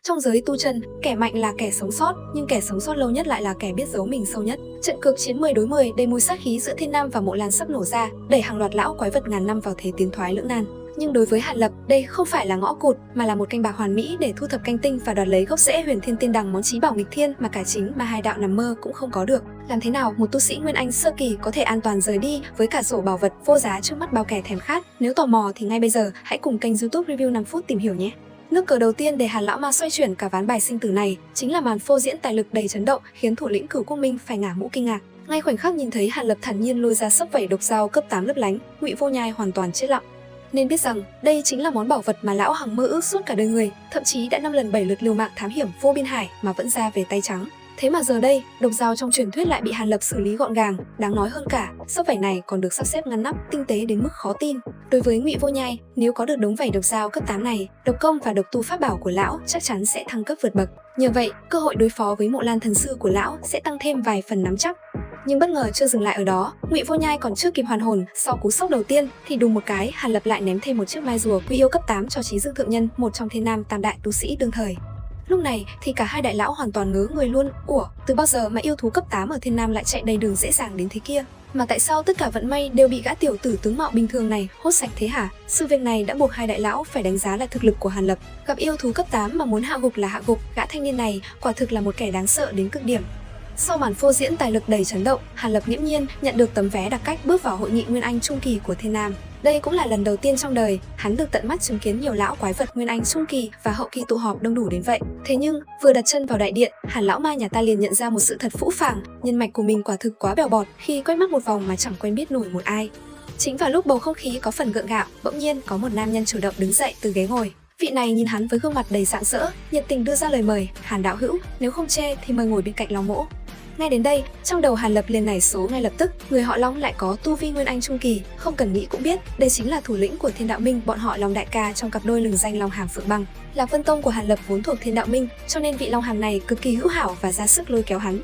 Trong giới tu chân, kẻ mạnh là kẻ sống sót, nhưng kẻ sống sót lâu nhất lại là kẻ biết giấu mình sâu nhất. Trận cược chiến 10 đối 10 đầy mùi sát khí giữa Thiên Nam và Mộ Lan sắp nổ ra, đẩy hàng loạt lão quái vật ngàn năm vào thế tiến thoái lưỡng nan. Nhưng đối với Hàn Lập, đây không phải là ngõ cụt mà là một canh bạc hoàn mỹ để thu thập canh tinh và đoạt lấy gốc rễ Huyền Thiên Tiên Đằng, món chí bảo nghịch thiên mà cả chính Ma Hai đạo nằm mơ cũng không có được. Làm thế nào một tu sĩ Nguyên Anh sơ kỳ có thể an toàn rời đi với cả sổ bảo vật vô giá trước mắt bao kẻ thèm khát? Nếu tò mò thì ngay bây giờ hãy cùng kênh YouTube Review 5 phút tìm hiểu nhé. Nước cờ đầu tiên để Hàn lão ma xoay chuyển cả ván bài sinh tử này chính là màn phô diễn tài lực đầy chấn động, khiến thủ lĩnh Cửu Quốc Minh phải ngả mũ kinh ngạc. Ngay khoảnh khắc nhìn thấy Hàn Lập thản nhiên lôi ra sấp vẩy độc dao cấp 8 lấp lánh, Ngụy Vô Nhai hoàn toàn chết lặng. Nên biết rằng đây chính là món bảo vật mà lão hằng mơ ước suốt cả đời người, thậm chí đã 5 lần 7 lượt liều mạng thám hiểm vô biên hải mà vẫn ra về tay trắng. Thế mà giờ đây, độc dao trong truyền thuyết lại bị Hàn Lập xử lý gọn gàng. Đáng nói hơn cả, sấp vảy này còn được sắp xếp ngăn nắp tinh tế đến mức khó tin. Đối với Ngụy Vô Nhai, nếu có được đống vảy độc dao cấp 8 này, độc công và độc tu pháp bảo của lão chắc chắn sẽ thăng cấp vượt bậc. Nhờ vậy, cơ hội đối phó với Mộ Lan thần sư của lão sẽ tăng thêm vài phần nắm chắc. Nhưng bất ngờ chưa dừng lại ở đó, Ngụy Vô Nhai còn chưa kịp hoàn hồn sau cú sốc đầu tiên thì đùng một cái, Hàn Lập lại ném thêm một chiếc mai rùa Quy Yêu cấp 8 cho Chí Dương thượng nhân, một trong Thiên Nam tam đại tu sĩ đương thời. Lúc này thì cả hai đại lão hoàn toàn ngớ người luôn. Ủa, từ bao giờ mà yêu thú cấp 8 ở Thiên Nam lại chạy đầy đường dễ dàng đến thế kia? Mà tại sao tất cả vận may đều bị gã tiểu tử tướng mạo bình thường này hốt sạch thế hả? Sự việc này đã buộc hai đại lão phải đánh giá lại thực lực của Hàn Lập. Gặp yêu thú cấp 8 mà muốn hạ gục là hạ gục, gã thanh niên này quả thực là một kẻ đáng sợ đến cực điểm. Sau màn phô diễn tài lực đầy chấn động, Hàn Lập nghiễm nhiên nhận được tấm vé đặc cách bước vào hội nghị Nguyên Anh trung kỳ của Thiên Nam. Đây cũng là lần đầu tiên trong đời hắn được tận mắt chứng kiến nhiều lão quái vật Nguyên Anh trung kỳ và hậu kỳ tụ họp đông đủ đến vậy. Thế nhưng vừa đặt chân vào đại điện, Hàn lão ma nhà ta liền nhận ra một sự thật phũ phàng, nhân mạch của mình quả thực quá bèo bọt khi quét mắt một vòng mà chẳng quen biết nổi một ai. Chính vào lúc bầu không khí có phần gượng gạo, bỗng nhiên có một nam nhân chủ động đứng dậy từ ghế ngồi. Vị này nhìn hắn với gương mặt đầy rạng rỡ, nhiệt tình đưa ra lời mời: "Hàn đạo hữu, nếu không chê thì mời ngồi bên cạnh Long mỗ." Ngay đến đây, trong đầu Hàn Lập liền nảy số ngay lập tức, người họ Long lại có tu vi Nguyên Anh trung kỳ, không cần nghĩ cũng biết, đây chính là thủ lĩnh của Thiên Đạo Minh, bọn họ Long đại ca trong cặp đôi lừng danh Long Hàm Phượng Băng. Là Vân Tông của Hàn Lập vốn thuộc Thiên Đạo Minh, cho nên vị Long Hàm này cực kỳ hữu hảo và ra sức lôi kéo hắn.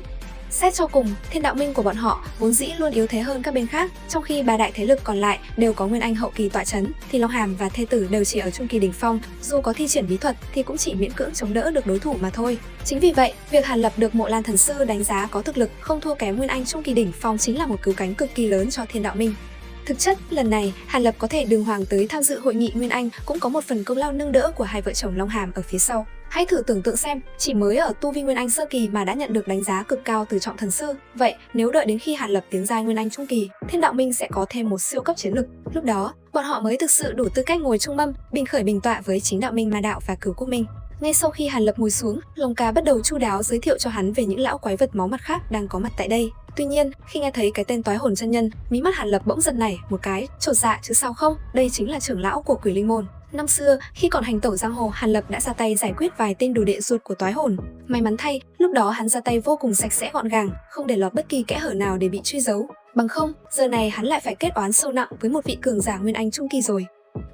Xét cho cùng, Thiên Đạo Minh của bọn họ vốn dĩ luôn yếu thế hơn các bên khác, trong khi ba đại thế lực còn lại đều có Nguyên Anh hậu kỳ tọa chấn, thì Long Hàm và thê tử đều chỉ ở trung kỳ đỉnh phong, dù có thi triển bí thuật thì cũng chỉ miễn cưỡng chống đỡ được đối thủ mà thôi. Chính vì vậy, việc Hàn Lập được Mộ Lan thần sư đánh giá có thực lực không thua kém Nguyên Anh trung kỳ đỉnh phong chính là một cứu cánh cực kỳ lớn cho Thiên Đạo Minh. Thực chất, lần này, Hàn Lập có thể đường hoàng tới tham dự hội nghị Nguyên Anh cũng có một phần công lao nâng đỡ của hai vợ chồng Long Hàm ở phía sau. Hãy thử tưởng tượng xem, chỉ mới ở tu vi Nguyên Anh sơ kỳ mà đã nhận được đánh giá cực cao từ Trọng thần sư. Vậy, nếu đợi đến khi Hàn Lập tiến giai Nguyên Anh trung kỳ, Thiên Đạo Minh sẽ có thêm một siêu cấp chiến lực. Lúc đó, bọn họ mới thực sự đủ tư cách ngồi chung mâm, bình khởi bình tọa với chính Đạo Minh, Ma đạo và Cửu Quốc Minh. Ngay sau khi Hàn Lập ngồi xuống, Long ca bắt đầu chu đáo giới thiệu cho hắn về những lão quái vật máu mặt khác đang có mặt tại đây. Tuy nhiên, khi nghe thấy cái tên Toái Hồn chân nhân, mí mắt Hàn Lập bỗng giật nảy một cái, chột dạ chứ sao không, đây chính là trưởng lão của Quỷ Linh môn. Năm xưa, khi còn hành tẩu giang hồ, Hàn Lập đã ra tay giải quyết vài tên đồ đệ ruột của Toái Hồn. May mắn thay, lúc đó hắn ra tay vô cùng sạch sẽ gọn gàng, không để lọt bất kỳ kẽ hở nào để bị truy giấu. Bằng không, giờ này hắn lại phải kết oán sâu nặng với một vị cường giả Nguyên Anh trung kỳ rồi.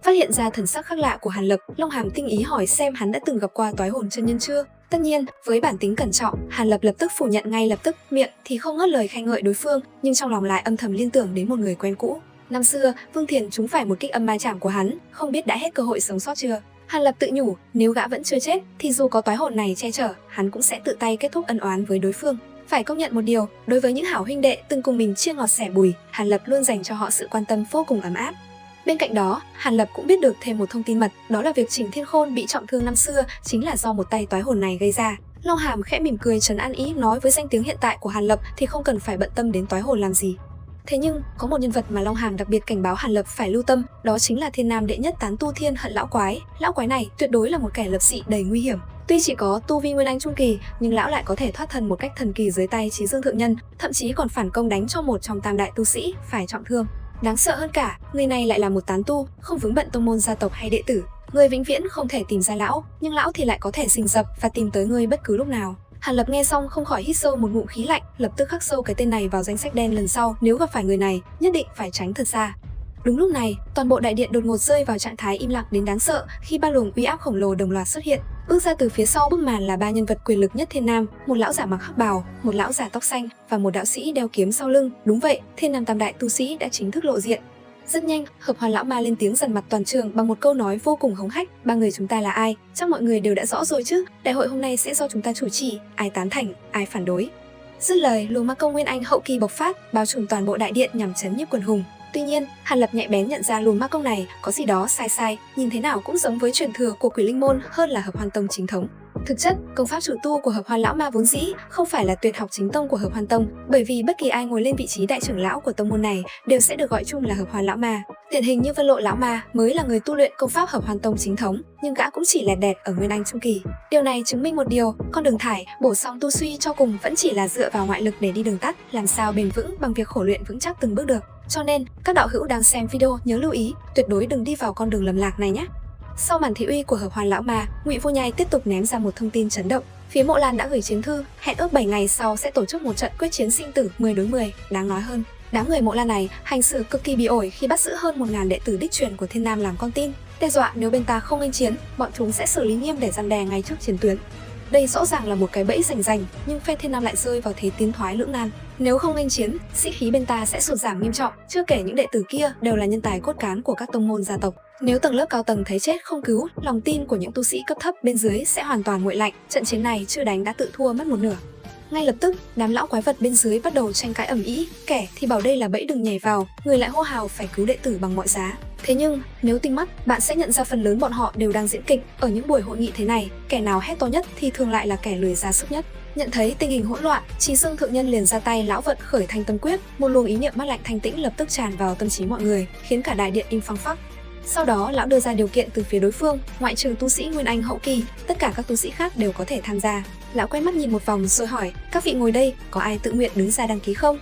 Phát hiện ra thần sắc khác lạ của Hàn Lập, Long Hàm tinh ý hỏi xem hắn đã từng gặp qua Toái Hồn chân nhân chưa. Tất nhiên, với bản tính cẩn trọng, Hàn Lập lập tức phủ nhận ngay lập tức, miệng thì không ngớt lời khen ngợi đối phương, nhưng trong lòng lại âm thầm liên tưởng đến một người quen cũ. Năm xưa, Vương Thiền trúng phải một kích âm ma chạm của hắn, không biết đã hết cơ hội sống sót chưa. Hàn Lập tự nhủ, nếu gã vẫn chưa chết, thì dù có Toái Hồn này che chở, hắn cũng sẽ tự tay kết thúc ân oán với đối phương. Phải công nhận một điều, đối với những hảo huynh đệ từng cùng mình chia ngọt sẻ bùi, Hàn Lập luôn dành cho họ sự quan tâm vô cùng ấm áp. Bên cạnh đó, Hàn Lập cũng biết được thêm một thông tin mật, đó là việc Trình Thiên Khôn bị trọng thương năm xưa chính là do một tay Toái Hồn này gây ra. Long Hàm khẽ mỉm cười trấn an ý, nói với danh tiếng hiện tại của Hàn Lập thì không cần phải bận tâm đến Toái Hồn làm gì. Thế nhưng, có một nhân vật mà Long Hàm đặc biệt cảnh báo Hàn Lập phải lưu tâm, đó chính là Thiên Nam đệ nhất tán tu Thiên Hận lão quái. Lão quái này tuyệt đối là một kẻ lập dị đầy nguy hiểm. Tuy chỉ có tu vi Nguyên Anh trung kỳ, nhưng lão lại có thể thoát thân một cách thần kỳ dưới tay Chí Dương thượng nhân, thậm chí còn phản công đánh cho một trong tam đại tu sĩ phải trọng thương. Đáng sợ hơn cả, người này lại là một tán tu, không vướng bận tông môn gia tộc hay đệ tử. Người vĩnh viễn không thể tìm ra lão, nhưng lão thì lại có thể rình rập và tìm tới ngươi bất cứ lúc nào. Hàn Lập nghe xong không khỏi hít sâu một ngụm khí lạnh, lập tức khắc sâu cái tên này vào danh sách đen, lần sau nếu gặp phải người này, nhất định phải tránh thật xa. Đúng lúc này, toàn bộ đại điện đột ngột rơi vào trạng thái im lặng đến đáng sợ khi ba luồng uy áp khổng lồ đồng loạt xuất hiện. Bước ra từ phía sau bức màn là ba nhân vật quyền lực nhất Thiên Nam, một lão giả mặc hắc bào, một lão giả tóc xanh và một đạo sĩ đeo kiếm sau lưng. Đúng vậy, Thiên Nam tam đại tu sĩ đã chính thức lộ diện. Rất nhanh, Hợp Hoàn lão ma lên tiếng dằn mặt toàn trường bằng một câu nói vô cùng hống hách: ba người chúng ta là ai? Chắc mọi người đều đã rõ rồi chứ. Đại hội hôm nay sẽ do chúng ta chủ trì, ai tán thành, ai phản đối. Dứt lời, luồng ma công Nguyên Anh hậu kỳ bộc phát, bao trùm toàn bộ đại điện nhằm chấn nhiếp quần hùng. Tuy nhiên, Hàn Lập nhạy bén nhận ra luồng ma công này có gì đó sai, nhìn thế nào cũng giống với truyền thừa của Quỷ Linh môn hơn là Hợp Hoàn tông chính thống. Thực chất, công pháp chủ tu của Hợp Hoàn lão ma vốn dĩ không phải là tuyệt học chính tông của Hợp Hoàn tông, bởi vì bất kỳ ai ngồi lên vị trí đại trưởng lão của tông môn này đều sẽ được gọi chung là Hợp Hoàn lão ma. Điển hình như Vân Lộ lão ma mới là người tu luyện công pháp Hợp Hoàn tông chính thống, nhưng gã cũng chỉ lẹt đẹt ở Nguyên Anh trung kỳ. Điều này chứng minh một điều, con đường thải bổ song tu suy cho cùng vẫn chỉ là dựa vào ngoại lực để đi đường tắt, làm sao bền vững bằng việc khổ luyện vững chắc từng bước được. Cho nên, các đạo hữu đang xem video nhớ lưu ý, tuyệt đối đừng đi vào con đường lầm lạc này nhé. Sau màn thị uy của Hợp Hoàn lão ma, Ngụy Vô Nhai tiếp tục ném ra một thông tin chấn động. Phía Mộ Lan đã gửi chiến thư, hẹn ước 7 ngày sau sẽ tổ chức một trận quyết chiến sinh tử 10 đối 10. Đáng nói hơn, đám người Mộ Lan này hành xử cực kỳ bị ổi khi bắt giữ hơn 1000 đệ tử đích truyền của Thiên Nam làm con tin, đe dọa nếu bên ta không nghênh chiến, bọn chúng sẽ xử lý nghiêm để răn đe ngay trước chiến tuyến. Đây rõ ràng là một cái bẫy rành, nhưng phe Thiên Nam lại rơi vào thế tiến thoái lưỡng nan. Nếu không nghênh chiến, sĩ khí bên ta sẽ sụt giảm nghiêm trọng, chưa kể những đệ tử kia đều là nhân tài cốt cán của các tông môn gia tộc. Nếu tầng lớp cao tầng thấy chết không cứu, lòng tin của những tu sĩ cấp thấp bên dưới sẽ hoàn toàn nguội lạnh, trận chiến này chưa đánh đã tự thua mất một nửa. Ngay lập tức, đám lão quái vật bên dưới bắt đầu tranh cãi ầm ĩ, kẻ thì bảo đây là bẫy đừng nhảy vào, người lại hô hào phải cứu đệ tử bằng mọi giá. Thế nhưng, nếu tinh mắt, bạn sẽ nhận ra phần lớn bọn họ đều đang diễn kịch. Ở những buổi hội nghị thế này, kẻ nào hét to nhất thì thường lại là kẻ lười ra sức nhất. Nhận thấy tình hình hỗn loạn, Chí Dương thượng nhân liền ra tay lão vận khởi thanh tâm quyết, một luồng ý niệm mát lạnh thanh tĩnh lập tức tràn vào tâm trí mọi người, khiến cả đại điện im phăng phắc. Sau đó, lão đưa ra điều kiện từ phía đối phương, ngoại trừ tu sĩ Nguyên Anh hậu kỳ, tất cả các tu sĩ khác đều có thể tham gia. Lão quét mắt nhìn một vòng rồi hỏi: các vị ngồi đây, có ai tự nguyện đứng ra đăng ký không?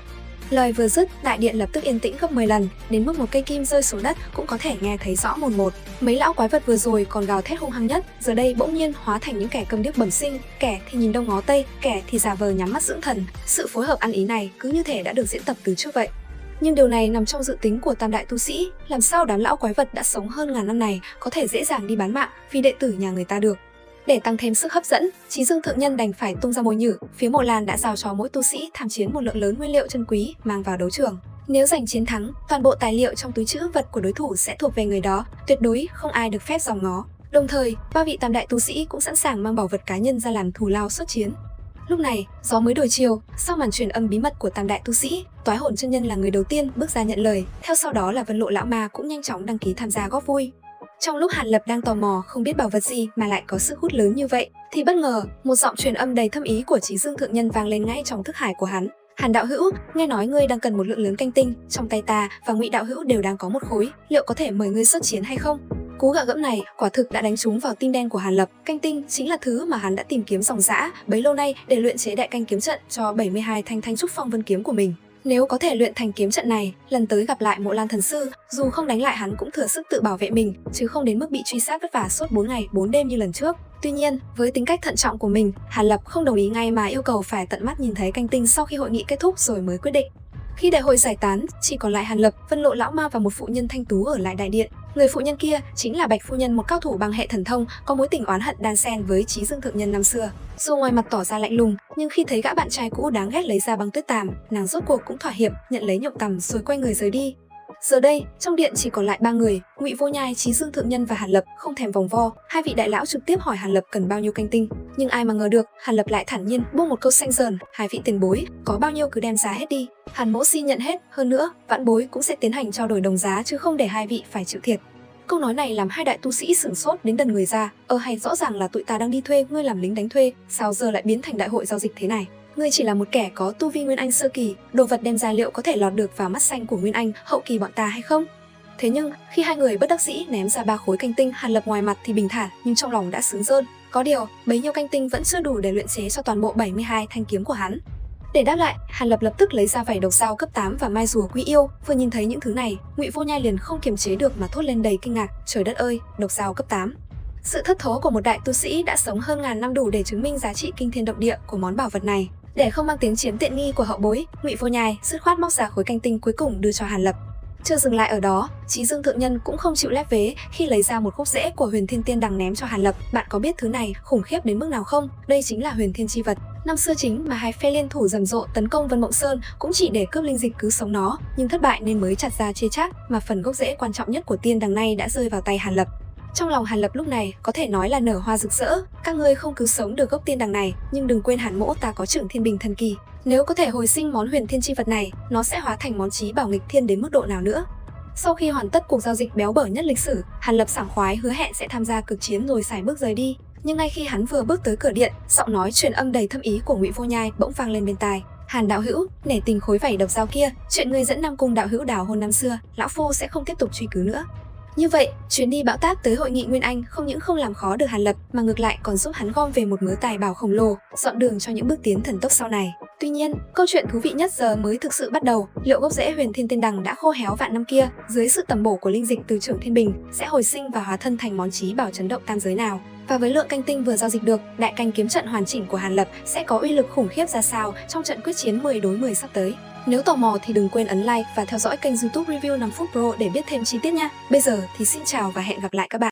Lời vừa dứt, đại điện lập tức yên tĩnh gấp 10 lần, đến mức một cây kim rơi xuống đất cũng có thể nghe thấy rõ mồn một. Mấy lão quái vật vừa rồi còn gào thét hung hăng nhất, giờ đây bỗng nhiên hóa thành những kẻ câm điếc bẩm sinh, kẻ thì nhìn đông ngó tây, kẻ thì giả vờ nhắm mắt dưỡng thần. Sự phối hợp ăn ý này cứ như thể đã được diễn tập từ trước vậy. Nhưng điều này nằm trong dự tính của tam đại tu sĩ, làm sao đám lão quái vật đã sống hơn ngàn năm này có thể dễ dàng đi bán mạng vì đệ tử nhà người ta được. Để tăng thêm sức hấp dẫn, Chí Dương thượng nhân đành phải tung ra mồi nhử, phía Mộ Lan đã giao cho mỗi tu sĩ tham chiến một lượng lớn nguyên liệu chân quý mang vào đấu trường. Nếu giành chiến thắng, toàn bộ tài liệu trong túi trữ vật của đối thủ sẽ thuộc về người đó, tuyệt đối không ai được phép dòm ngó. Đồng thời, ba vị tam đại tu sĩ cũng sẵn sàng mang bảo vật cá nhân ra làm thù lao xuất chiến. Lúc này, gió mới đổi chiều, sau màn truyền âm bí mật của tam đại tu sĩ, Toái Hồn chân nhân là người đầu tiên bước ra nhận lời, theo sau đó là Vân Lộ lão ma cũng nhanh chóng đăng ký tham gia góp vui. Trong lúc Hàn Lập đang tò mò không biết bảo vật gì mà lại có sức hút lớn như vậy, thì bất ngờ, một giọng truyền âm đầy thâm ý của Chí Dương thượng nhân vang lên ngay trong thức hải của hắn. Hàn đạo hữu, nghe nói ngươi đang cần một lượng lớn canh tinh, trong tay ta và Ngụy đạo hữu đều đang có một khối, liệu có thể mời ngươi xuất chiến hay không? Cú gạ gẫm này quả thực đã đánh trúng vào tim đen của Hàn Lập. Canh tinh chính là thứ mà hắn đã tìm kiếm ròng rã bấy lâu nay để luyện chế đại canh kiếm trận cho 72 thanh thanh trúc phong vân kiếm của mình. Nếu có thể luyện thành kiếm trận này, lần tới gặp lại Mộ Lan thần sư, dù không đánh lại hắn cũng thừa sức tự bảo vệ mình, chứ không đến mức bị truy sát vất vả suốt 4 ngày 4 đêm như lần trước. Tuy nhiên, với tính cách thận trọng của mình, Hàn Lập không đồng ý ngay mà yêu cầu phải tận mắt nhìn thấy canh tinh sau khi hội nghị kết thúc rồi mới quyết định. Khi đại hội giải tán, chỉ còn lại Hàn Lập, Vân Lộ lão ma và một phụ nhân thanh tú ở lại đại điện. Người phụ nhân kia chính là Bạch phu nhân, một cao thủ bằng hệ thần thông, có mối tình oán hận đan xen với Chí Dương thượng nhân năm xưa. Dù ngoài mặt tỏ ra lạnh lùng, nhưng khi thấy gã bạn trai cũ đáng ghét lấy ra băng tuyết tàm, nàng rốt cuộc cũng thỏa hiệp, nhận lấy nhộng tằm rồi quay người rời đi. Giờ đây, trong điện chỉ còn lại 3 người, Ngụy Vô Nhai, Chí Dương thượng nhân và Hàn Lập. Không thèm vòng vo, hai vị đại lão trực tiếp hỏi Hàn Lập cần bao nhiêu canh tinh. Nhưng ai mà ngờ được, Hàn Lập lại thản nhiên buông một câu xanh dờn: hai vị tiền bối, có bao nhiêu cứ đem giá hết đi. Hàn mỗ xin nhận hết, hơn nữa, vãn bối cũng sẽ tiến hành trao đổi đồng giá chứ không để hai vị phải chịu thiệt. Câu nói này làm hai đại tu sĩ sửng sốt đến đần người ra. Hay rõ ràng là tụi ta đang đi thuê ngươi làm lính đánh thuê, sao giờ lại biến thành đại hội giao dịch thế này? Ngươi chỉ là một kẻ có tu vi Nguyên Anh sơ kỳ, đồ vật đem ra liệu có thể lọt được vào mắt xanh của Nguyên Anh hậu kỳ bọn ta hay không? Thế nhưng, khi hai người bất đắc dĩ ném ra 3 khối canh tinh, Hàn Lập ngoài mặt thì bình thản, nhưng trong lòng đã sướng rơn. Có điều, bấy nhiêu canh tinh vẫn chưa đủ để luyện chế cho toàn bộ 72 thanh kiếm của hắn. Để đáp lại, Hàn Lập lập tức lấy ra vảy độc dao cấp 8 và mai rùa quý yêu. Vừa nhìn thấy những thứ này, Ngụy Vô Nhai liền không kiềm chế được mà thốt lên đầy kinh ngạc: trời đất ơi, độc dao cấp 8! Sự thất thố của một đại tu sĩ đã sống hơn ngàn năm đủ để chứng minh giá trị kinh thiên động địa của món bảo vật này. Để không mang tiếng chiếm tiện nghi của hậu bối, Ngụy Vô Nhai dứt khoát móc ra khối canh tinh cuối cùng đưa cho Hàn Lập. Chưa dừng lại ở đó, Chí Dương thượng nhân cũng không chịu lép vế khi lấy ra một khúc rễ của Huyền Thiên Tiên Đằng ném cho Hàn Lập. Bạn có biết thứ này khủng khiếp đến mức nào không? Đây chính là Huyền Thiên chi vật, Năm xưa chính mà hai phe liên thủ rầm rộ tấn công Vân Mộng Sơn cũng chỉ để cướp linh dịch cứu sống nó, nhưng thất bại nên mới chặt ra chia chác, mà phần gốc rễ quan trọng nhất của tiên đằng nay đã rơi vào tay Hàn Lập. Trong lòng Hàn Lập lúc này có thể nói là nở hoa rực rỡ, các ngươi không cứu sống được gốc tiên đằng này, nhưng đừng quên Hàn mỗ ta có Trượng Thiên Bình thần kỳ. Nếu có thể hồi sinh món huyền thiên chi vật này, nó sẽ hóa thành món chí bảo nghịch thiên đến mức độ nào nữa. Sau khi hoàn tất cuộc giao dịch béo bở nhất lịch sử, Hàn Lập sảng khoái hứa hẹn sẽ tham gia cực chiến rồi sải bước rời đi. Nhưng ngay khi hắn vừa bước tới cửa điện, giọng nói truyền âm đầy thâm ý của Ngụy Vô Nhai bỗng vang lên bên tai. Hàn đạo hữu, nể tình khối vảy độc dao kia, chuyện ngươi dẫn Nam Cung đạo hữu đào hôn năm xưa, lão phu sẽ không tiếp tục truy cứu nữa. Như vậy, chuyến đi bão táp tới hội nghị Nguyên Anh không những không làm khó được Hàn Lập mà ngược lại còn giúp hắn gom về một mớ tài bảo khổng lồ, dọn đường cho những bước tiến thần tốc sau này. Tuy nhiên, câu chuyện thú vị nhất giờ mới thực sự bắt đầu. Liệu gốc rễ huyền thiên tiên đằng đã khô héo vạn năm kia, dưới sự tầm bổ của linh dịch từ Trượng Thiên Bình, sẽ hồi sinh và hóa thân thành món chí bảo chấn động tam giới nào? Và với lượng canh tinh vừa giao dịch được, đại canh kiếm trận hoàn chỉnh của Hàn Lập sẽ có uy lực khủng khiếp ra sao trong trận quyết chiến 10 đối 10 sắp tới? Nếu tò mò thì đừng quên ấn like và theo dõi kênh YouTube Review 5 phút Pro để biết thêm chi tiết nha. Bây giờ thì xin chào và hẹn gặp lại các bạn.